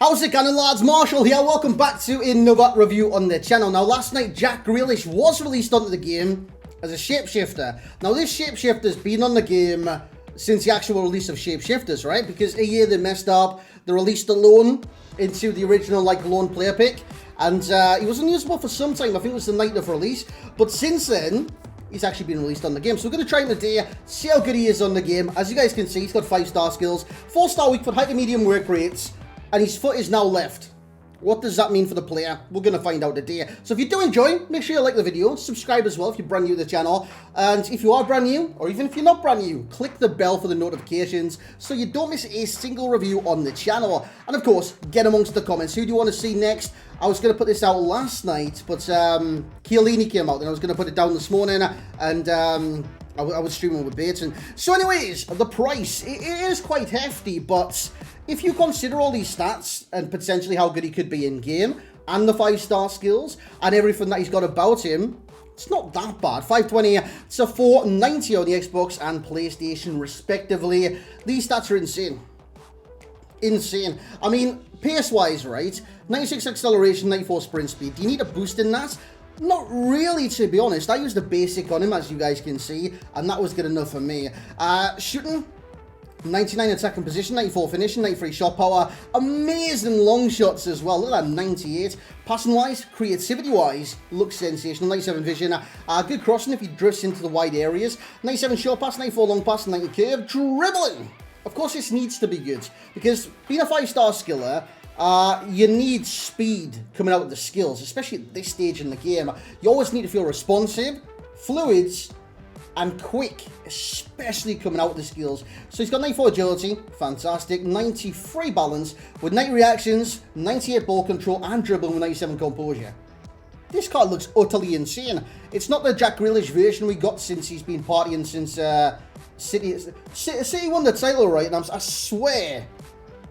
How's it going, lads? Marshall here. Welcome back to another review on the channel. Now, last night, Jack Grealish was released onto the game as a shapeshifter. Now, this shapeshifter's been on the game since the actual release of shapeshifters, right? Because a year they messed up, they released the loan into the original, loan player pick. And he was unusable for some time. I think it was the night of release. But since then, he's actually been released on the game. So we're going to try him today, see how good he is on the game. As you guys can see, he's got 5-star skills, 4-star weak foot, high to medium work rates, and his foot is now left. What does that mean for the player? We're going to find out today. So if you do enjoy, make sure you like the video, subscribe as well if you're brand new to the channel, and if you are brand new, or even if you're not brand new, click the bell for the notifications so you don't miss a single review on the channel. And of course, get amongst the comments. Who do you want to see next? I was going to put this out last night, but Chiellini came out, and I was going to put it down this morning, and I was streaming with Bateson. So anyways, the price, it is quite hefty, but if you consider all these stats and potentially how good he could be in game, and the 5-star skills, and everything that he's got about him, it's not that bad. 520 to 490 on the Xbox and PlayStation respectively. These stats are insane. Insane. I mean, pace-wise, right? 96 acceleration, 94 sprint speed. Do you need a boost in that? Not really, to be honest. I used the basic on him, as you guys can see, and that was good enough for me. Shooting, 99 attacking position, 94 finishing, 93 shot power, amazing long shots as well. Look at that, 98. Passing wise, creativity wise, looks sensational. 97 vision, good crossing if he drifts into the wide areas. 97 short pass, 94 long pass, 90 curve. Dribbling, of course this needs to be good, because being a 5-star skiller, you need speed coming out of the skills, especially at this stage in the game. You always need to feel responsive, fluids, and quick, especially coming out of the skills. So he's got 94 agility, fantastic, 93 balance, with 90 reactions, 98 ball control, and dribbling with 97 composure. This card looks utterly insane. It's not the Jack Grealish version we got since he's been partying since City won the title, right? And I swear,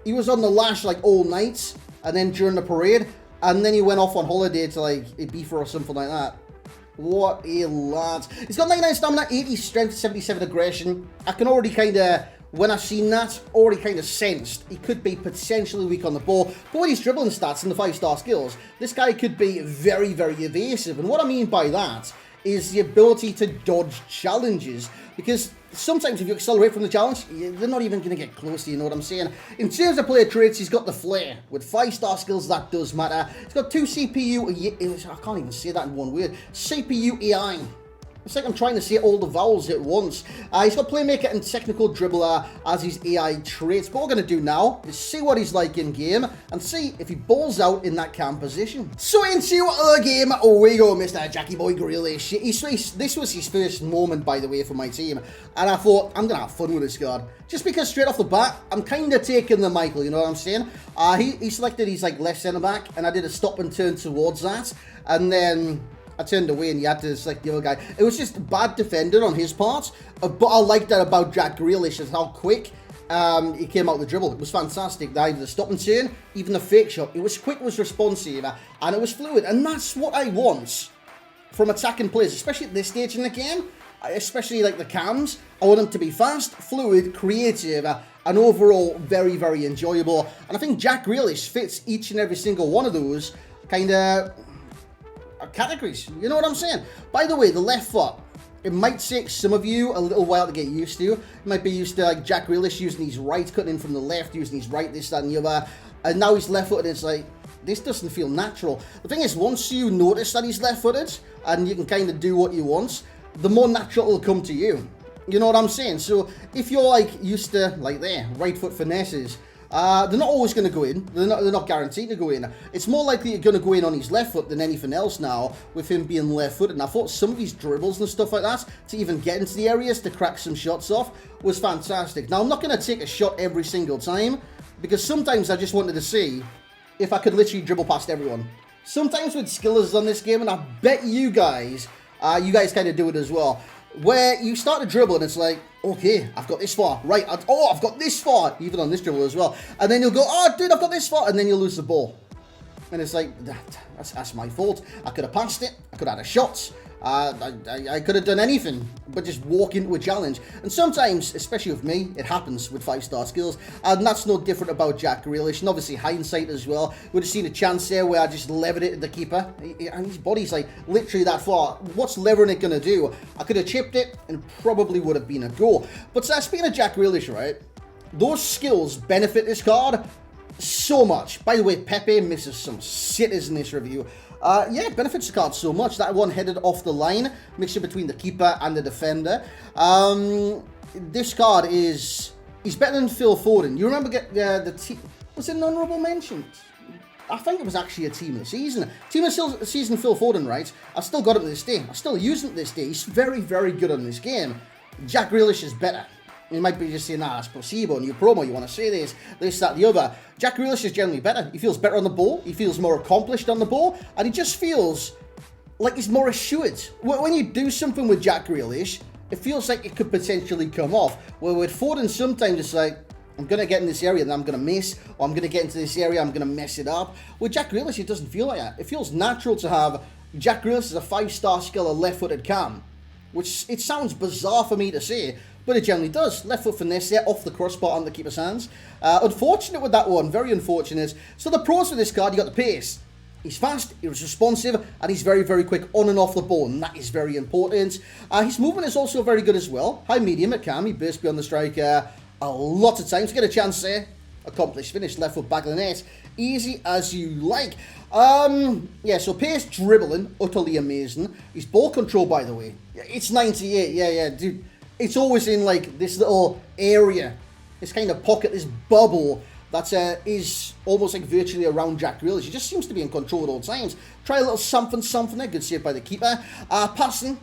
he was on the lash all night, and then during the parade, and then he went off on holiday to Ibiza or something like that. What a lad. He's got 99 stamina, 80 strength, 77 aggression. I can already when I seen that, already sensed he could be potentially weak on the ball. But with his dribbling stats and the 5-star skills, this guy could be very, very evasive. And what I mean by that is the ability to dodge challenges, because sometimes if you accelerate from the challenge, they're not even going to get close to you, know what I'm saying? In terms of player traits, he's got the flair. With 5-star skills, that does matter. He's got 2 CPU, I can't even say that in one word, CPU AI. It's like I'm trying to say all the vowels at once. He's got playmaker and technical dribbler as his AI traits. What we're going to do now is see what he's like in game and see if he balls out in that cam position. So into the game we go, Mr. Jackie Boy Grealish. This was his first moment, by the way, for my team. And I thought, I'm going to have fun with this card. Just because straight off the bat, I'm kind of taking the Michael, you know what I'm saying? He selected his left centre back, and I did a stop and turn towards that. And then I turned away and you had to select the other guy. It was just bad defending on his part, but I like that about Jack Grealish, is how quick he came out the dribble. It was fantastic. Either the stop and turn, even the fake shot. It was quick, it was responsive, and it was fluid. And that's what I want from attacking players, especially at this stage in the game, especially the cams. I want them to be fast, fluid, creative, and overall very, very enjoyable. And I think Jack Grealish fits each and every single one of those categories, you know what I'm saying? By the way, the left foot, it might take some of you a little while to get used to. You might be used to Jack Grealish using his right, cutting in from the left, using his right, this, that, and the other, and now he's left-footed, and it's this doesn't feel natural. The thing is, once you notice that he's left-footed, and you can do what you want, the more natural it'll come to you. You know what I'm saying? So if you're used to right foot finesses, they're not always going to go in. They're not guaranteed to go in. It's more likely you're going to go in on his left foot than anything else now, with him being left-footed. And I thought some of his dribbles and stuff like that, to even get into the areas to crack some shots off, was fantastic. Now, I'm not going to take a shot every single time, because sometimes I just wanted to see if I could literally dribble past everyone. Sometimes with skillers on this game, and I bet you guys do it as well, where you start to dribble and it's okay, I've got this far, right, I've got this far, even on this dribble as well, and then you'll go, oh dude, I've got this far, and then you'll lose the ball. And it's like, that's my fault. I could have passed it. I could have had a shot. I could have done anything but just walk into a challenge. And sometimes, especially with me, it happens with 5-star skills. And that's no different about Jack Grealish. And obviously hindsight as well. Would have seen a chance there where I just levered it at the keeper. And his body's like literally that far. What's levering it going to do? I could have chipped it and probably would have been a goal. But speaking of Jack Grealish, right? Those skills benefit this card so much. By the way, Pepe misses some sitters in this review. Yeah, it benefits the card so much. That one headed off the line, mixture between the keeper and the defender. This card he's better than Phil Foden. You remember the team? Was it an honourable mention? I think it was actually a team of the season. Team of the season, Phil Foden, right? I've still got him to this day. I still use him to this day. He's very, very good on this game. Jack Grealish is better. You might be just saying, that's placebo, new promo, you want to say this, that, the other. Jack Grealish is generally better. He feels better on the ball. He feels more accomplished on the ball. And he just feels like he's more assured. When you do something with Jack Grealish, it feels like it could potentially come off. Where with Foden, sometimes it's like, I'm going to get in this area and I'm going to miss. Or I'm going to get into this area, I'm going to mess it up. With Jack Grealish, it doesn't feel like that. It feels natural to have Jack Grealish as a 5-star skill, a left-footed cam. Which, it sounds bizarre for me to say, but it generally does. Left foot finesse there, off the crossbar on the keeper's hands. Unfortunate with that one, very unfortunate. So the pros for this card, you got the pace. He's fast, he's responsive, and he's very, very quick on and off the ball, and that is very important. His movement is also very good as well. High medium at cam, he bursts beyond the striker a lot of times. Get a chance there. Accomplished finish, left foot back of the net. Easy as you like. Yeah, so pace, dribbling, utterly amazing. His ball control, by the way, it's 98. Yeah, dude. It's always in like this little area, this kind of pocket, this bubble that is almost like virtually around Jack Grealish. He just seems to be in control at all times. Try a little something there. Good save by the keeper. Passing.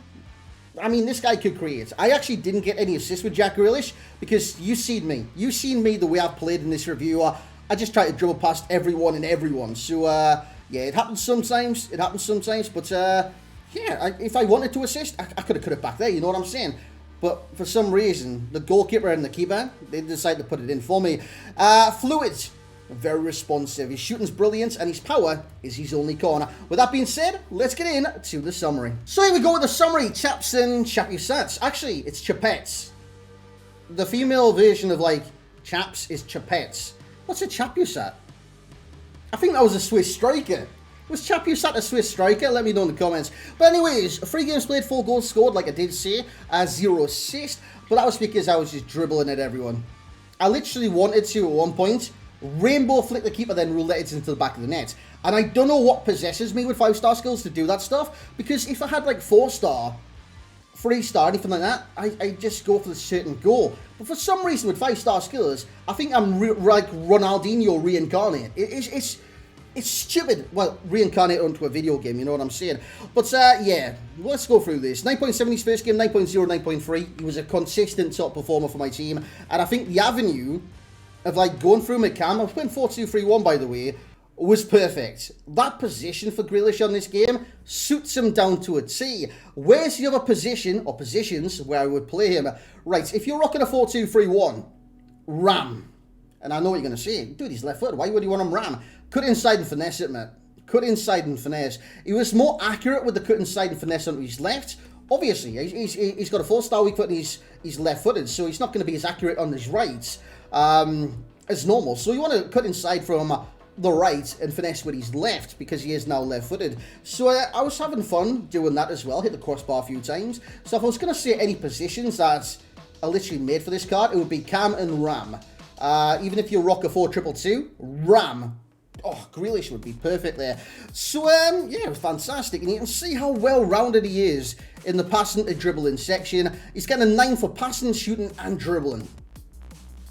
I mean, this guy could create. I actually didn't get any assists with Jack Grealish because you've seen me. You've seen me the way I've played in this review. I just try to dribble past everyone and everyone. So, yeah, it happens sometimes. But, yeah, if I wanted to assist, I could have cut it back there. You know what I'm saying? But for some reason, the goalkeeper and the keeper, they decided to put it in for me. Fluid, very responsive. His shooting's brilliant, and his power is his only corner. With that being said, let's get into the summary. So here we go with the summary. Chaps and chapusats. Actually, it's chapettes. The female version of, like, chaps is chapettes. What's a chapusat? I think that was a Swiss striker. Was Chapusat a Swiss striker? Let me know in the comments. But anyways, 3 games played, 4 goals scored, like I did say, 0 assists. But that was because I was just dribbling at everyone. I literally wanted to, at one point, rainbow flick the keeper, then roulette it into the back of the net. And I don't know what possesses me with 5-star skills to do that stuff. Because if I had like 4-star, 3-star, anything like that, I just go for the certain goal. But for some reason with 5-star skills, I think I'm like Ronaldinho reincarnate. It's stupid. Well, reincarnate onto a video game, you know what I'm saying? But, yeah, let's go through this. 9.7 his first game, 9.0, 9.3. He was a consistent top performer for my team. And I think the avenue of, like, going through McCam, I was playing 4-2-3-1, by the way, was perfect. That position for Grealish on this game suits him down to a T. Where's the other position, or positions, where I would play him? Right, if you're rocking a 4-2-3-1, Ram. And I know what you're going to say. Dude, he's left foot. Why would you want him Ram? Cut inside and finesse it, mate. Cut inside and finesse. He was more accurate with the cut inside and finesse on his left. Obviously, he's got a 4-star weak foot and he's left-footed, so he's not going to be as accurate on his right as normal. So you want to cut inside from the right and finesse with his left because he is now left-footed. So I was having fun doing that as well. Hit the crossbar a few times. So if I was going to say any positions that are literally made for this card, it would be Cam and Ram. Even if you rock a 4-2-2, Ram. Oh, Grealish would be perfect there. So, yeah, it was fantastic. And you can see how well-rounded he is in the passing to dribbling section. He's getting a 9 for passing, shooting, and dribbling.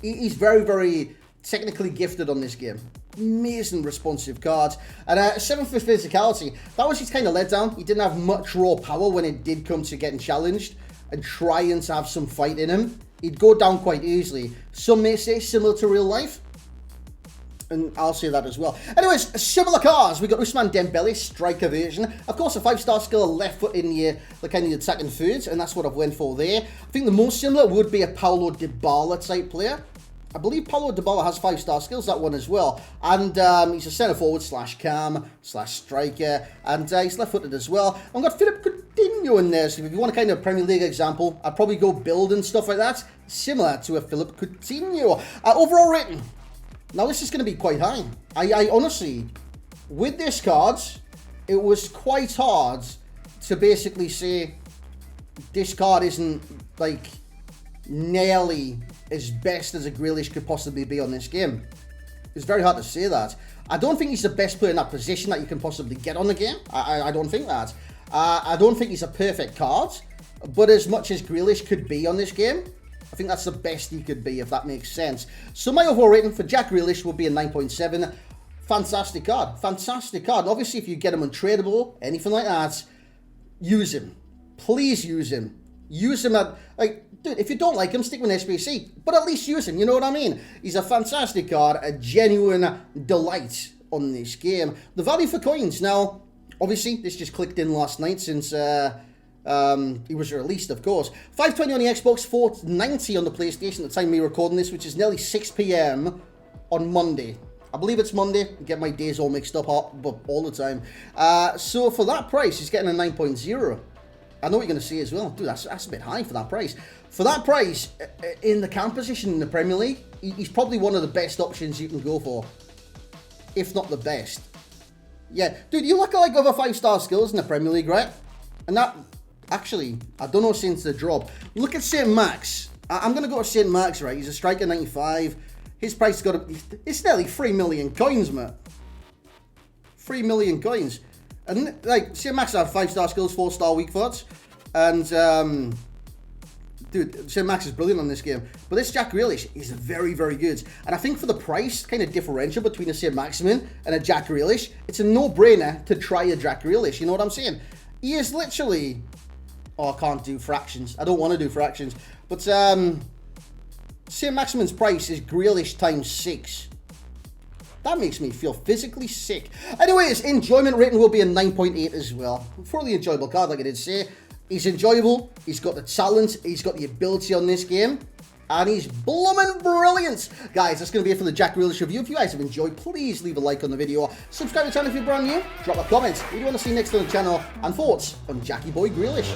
He's very, very technically gifted on this game. Amazing responsive cards. And 7 for physicality. That was his kind of letdown. He didn't have much raw power when it did come to getting challenged and trying to have some fight in him. He'd go down quite easily. Some may say similar to real life. And I'll say that as well. Anyways, similar cars. We got Ousmane Dembele, striker version. Of course, a 5-star skill, left foot in the kind of the attacking third, and that's what I've went for there. I think the most similar would be a Paulo Dybala type player. I believe Paulo Dybala has 5-star skills, that one as well. And he's a centre forward / cam / striker. And he's left footed as well. I've got Philip Coutinho in there. So if you want a kind of Premier League example, I'd probably go build and stuff like that. Similar to a Philip Coutinho. Overall rating. Now this is going to be quite high. I honestly, with this card, it was quite hard to basically say this card isn't like nearly as best as a Grealish could possibly be on this game. It's very hard to say that. I don't think he's the best player in that position that you can possibly get on the game. I don't think that. I don't think he's a perfect card, but as much as Grealish could be on this game, I think that's the best he could be, if that makes sense. So my overall rating for Jack Grealish would be a 9.7. Fantastic card. Fantastic card. And obviously, if you get him untradeable, anything like that, use him. Please use him. Use him at, like, dude, if you don't like him, stick with SBC. But at least use him, you know what I mean? He's a fantastic card, a genuine delight on this game. The value for coins. Now, obviously, this just clicked in last night since he was released, of course. 520 on the Xbox, 490 on the PlayStation at the time of me recording this, which is nearly 6 p.m. on Monday. I believe it's Monday. I get my days all mixed up all the time. So for that price, he's getting a 9.0. I know what you're going to see as well. Dude, that's a bit high for that price. For that price, in the cam position in the Premier League, he's probably one of the best options you can go for. If not the best. Yeah, dude, you look at like other 5-star skills in the Premier League, right? And that, actually, I don't know since the drop. Look at St. Max. I'm going to go to St. Max, right? He's a striker 95. His price has got to, it's nearly 3 million coins, mate. 3 million coins. And like, St. Max have 5-star skills, 4-star weak foot. And dude, St. Max is brilliant on this game. But this Jack Grealish is very, very good. And I think for the price, kind of differential between a St. Maximin and a Jack Grealish, it's a no-brainer to try a Jack Grealish. You know what I'm saying? He is literally, oh, I can't do fractions. I don't want to do fractions. But St. Maximin's price is Grealish times 6. That makes me feel physically sick. Anyways, enjoyment rating will be a 9.8 as well. Fully enjoyable card, like I did say. He's enjoyable. He's got the talent. He's got the ability on this game. And he's blooming brilliant. Guys, that's going to be it for the Jack Grealish review. If you guys have enjoyed, please leave a like on the video. Subscribe to the channel if you're brand new. Drop a comment. What do you want to see next on the channel? And thoughts on Jackie Boy Grealish.